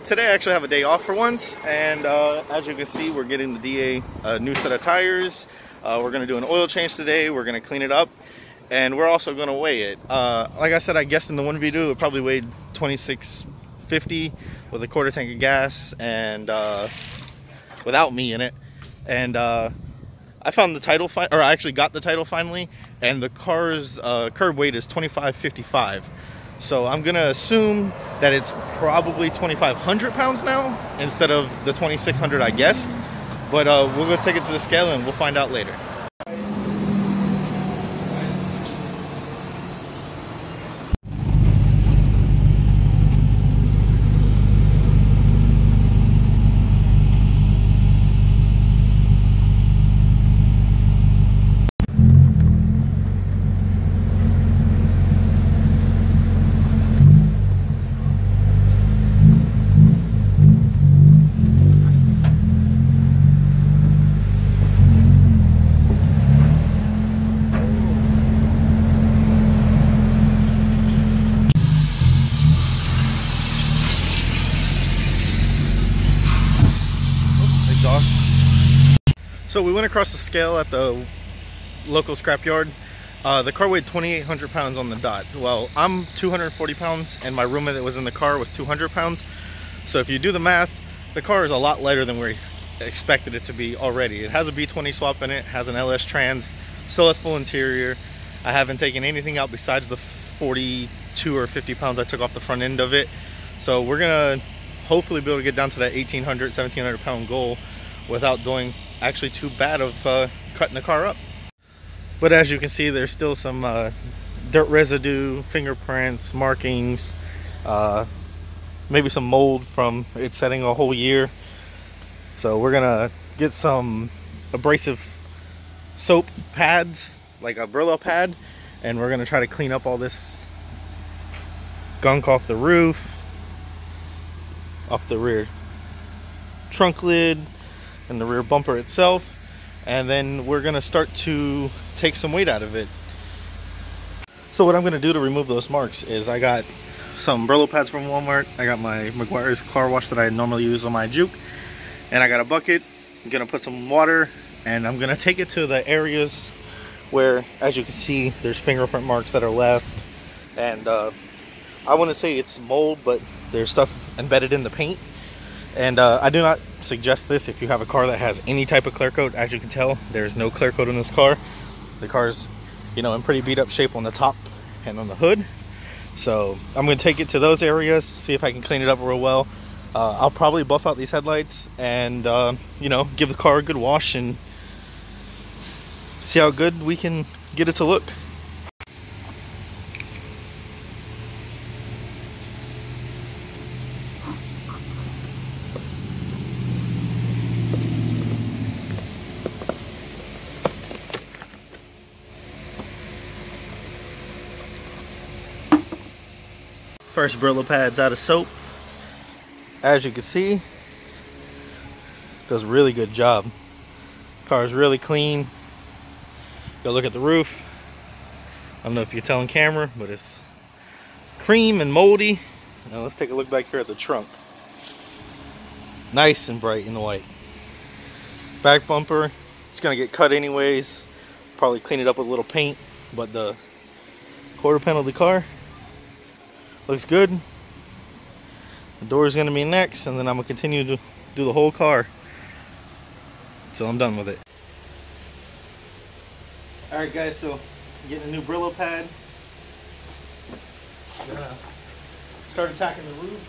today I actually have a day off for once, and as you can see, we're getting the DA a new set of tires. We're going to do an oil change today. We're going to clean it up, and we're also going to weigh it. Like I said, I guessed in the one video it probably weighed 2650 with a quarter tank of gas and without me in it. And I found the title, or I actually got the title finally, and the car's curb weight is 2555. So I'm gonna assume that it's probably 2,500 pounds now instead of the 2,600 I guessed. But we're gonna take it to the scale and we'll find out later. So we went across the scale at the local scrapyard. The car weighed 2,800 pounds on the dot. Well, I'm 240 pounds and my roommate that was in the car was 200 pounds. So if you do the math, the car is a lot lighter than we expected it to be already. It has a B20 swap in it, has an LS trans, still has full interior. I haven't taken anything out besides the 42 or 50 pounds I took off the front end of it. So we're gonna hopefully be able to get down to that 1,800, 1,700 pound goal without doing actually too bad of cutting the car up. But as you can see, there's still some dirt residue, fingerprints, markings, maybe some mold from it setting a whole year. So we're gonna get some abrasive soap pads, like a Brillo pad, and we're gonna try to clean up all this gunk off the roof, off the rear trunk lid, and the rear bumper itself, and then we're gonna start to take some weight out of it. So what I'm gonna do to remove those marks is I got some Brillo pads from Walmart, I got my Meguiar's car wash that I normally use on my Juke, and I got a bucket. I'm gonna put some water and I'm gonna take it to the areas where, as you can see, there's fingerprint marks that are left, and I wouldn't say it's mold, but there's stuff embedded in the paint. And I do not suggest this if you have a car that has any type of clear coat. As you can tell, there's no clear coat in this car. The car's, you know, in pretty beat up shape on the top and on the hood. So I'm going to take it to those areas, see if I can clean it up real well. I'll probably buff out these headlights and, you know, give the car a good wash and see how good we can get it to look. First Brillo pads out of soap. As you can see, does a really good job. Car is really clean. Go look at the roof. I don't know if you can tell on camera, but it's cream and moldy. Now let's take a look back here at the trunk. Nice and bright and white. Back bumper, it's gonna get cut anyways. Probably clean it up with a little paint, but the quarter panel of the car looks good. The door is going to be next, and then I'm going to continue to do the whole car until I'm done with it. Alright guys, so getting a new Brillo pad. Gonna start attacking the roof.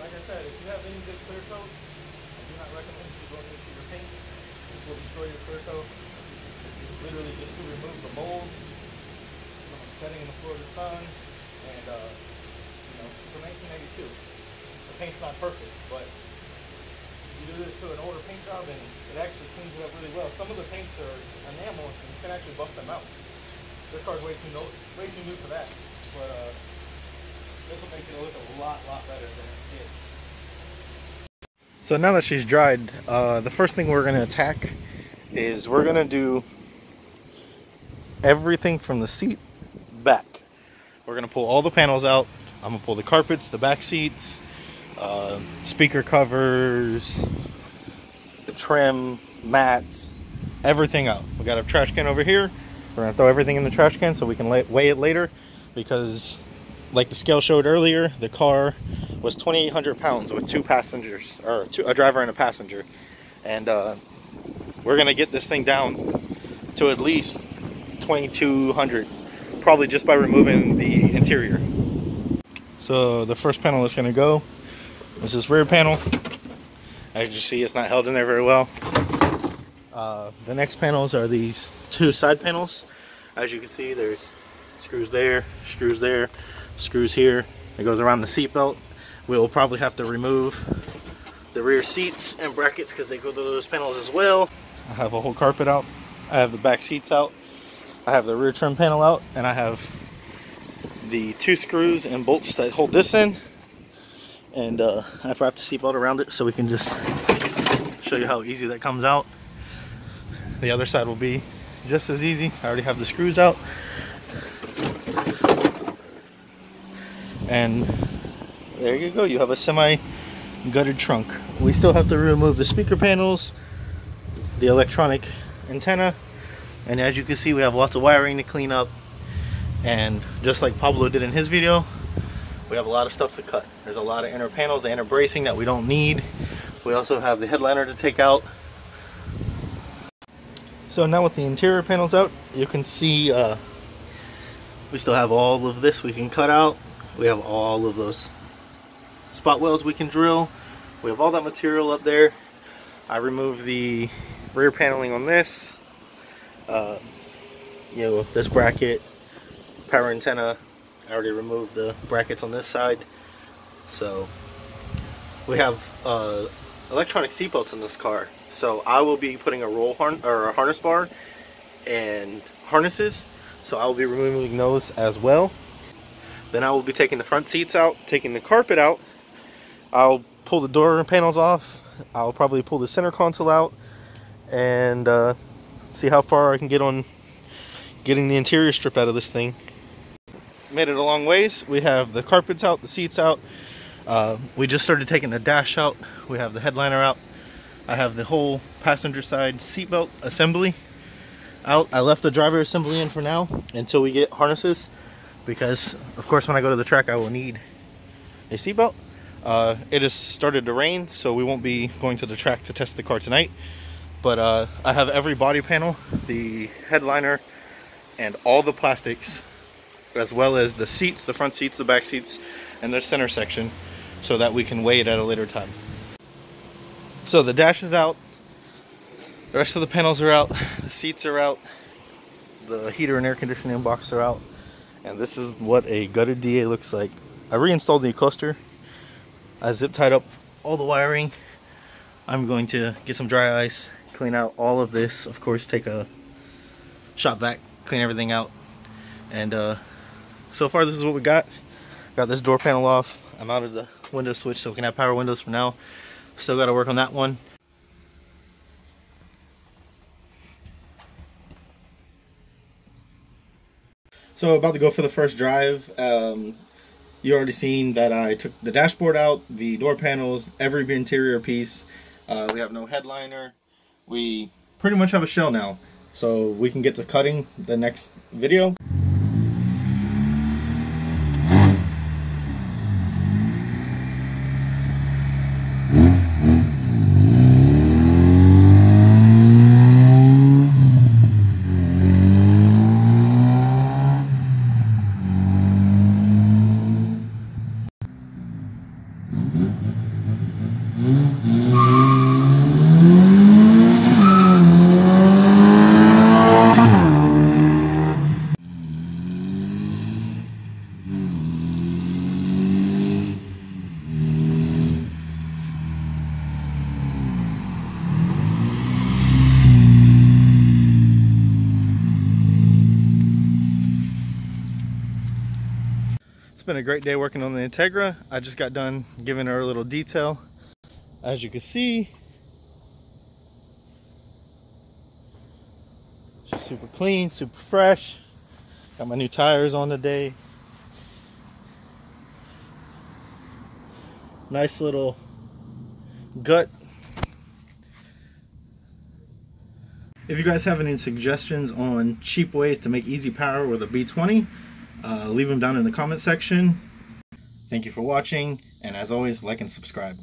Like I said, if you have any good clear coat, I do not recommend you going into your paint. This will destroy your clear coat. This is literally just to remove the mold from setting in the Florida sun. And, you know, for 1992, the paint's not perfect, but you do this to an older paint job and it actually cleans it up really well. Some of the paints are enamel and you can actually buff them out. This car's way too new for that, but this will make it look a lot better than it did. So now that she's dried, the first thing we're going to attack is we're going to do everything from the seat back. We're gonna pull all the panels out. I'm gonna pull the carpets, the back seats, speaker covers, the trim, mats, everything out. We got a trash can over here. We're gonna throw everything in the trash can so we can weigh it later, because like the scale showed earlier, the car was 2,800 pounds with 2 passengers, or a driver and a passenger. And we're gonna get this thing down to at least 2,200, probably just by removing the interior. So the first panel that's gonna go is this rear panel. As you see, it's not held in there very well. The next panels are these 2 side panels. As you can see, there's screws there, screws here. It goes around the seat belt. We'll probably have to remove the rear seats and brackets because they go to those panels as well. I have a whole carpet out. I have the back seats out. I have the rear trim panel out, and I have the 2 screws and bolts that hold this in. And I've wrapped the seat belt around it so we can just show you how easy that comes out. The other side will be just as easy. I already have the screws out. And there you go, you have a semi-gutted trunk. We still have to remove the speaker panels, the electronic antenna, and as you can see, we have lots of wiring to clean up. And just like Pablo did in his video, we have a lot of stuff to cut. There's a lot of inner panels, the inner bracing that we don't need. We also have the headliner to take out. So now with the interior panels out, you can see we still have all of this we can cut out. We have all of those spot welds we can drill. We have all that material up there. I removed the rear paneling on this. You know, this bracket, power antenna. I already removed the brackets on this side. So we have electronic seatbelts in this car. So I will be putting a a harness bar and harnesses. So I will be removing those as well. Then I will be taking the front seats out, taking the carpet out. I'll pull the door panels off. I'll probably pull the center console out and see how far I can get on getting the interior strip out of this thing. Made it a long ways. We have the carpets out, the seats out. We just started taking the dash out. We have the headliner out. I have the whole passenger side seatbelt assembly out. I left the driver assembly in for now until we get harnesses, because of course when I go to the track I will need a seatbelt. It has started to rain, so we won't be going to the track to test the car tonight. But I have every body panel, the headliner, and all the plastics, as well as the seats, the front seats, the back seats, and the center section, so that we can weigh it at a later time. So the dash is out, the rest of the panels are out, the seats are out, the heater and air conditioning box are out, and this is what a gutted DA looks like. I reinstalled the cluster. I zip tied up all the wiring. I'm going to get some dry ice, clean out all of this, of course take a shop vac, clean everything out. And so far this is what we got. Got this door panel off. I mounted the window switch so we can have power windows for now. Still got to work on that one. So about to go for the first drive. You already seen that I took the dashboard out, the door panels, every interior piece. We have no headliner. We pretty much have a shell now, so we can get to cutting the next video. It's been a great day working on the Integra. I just got done giving her a little detail. As you can see, she's super clean, super fresh. Got my new tires on today. Nice little gut. If you guys have any suggestions on cheap ways to make easy power with a B20, leave them down in the comment section. Thank you for watching, and as always, like and subscribe.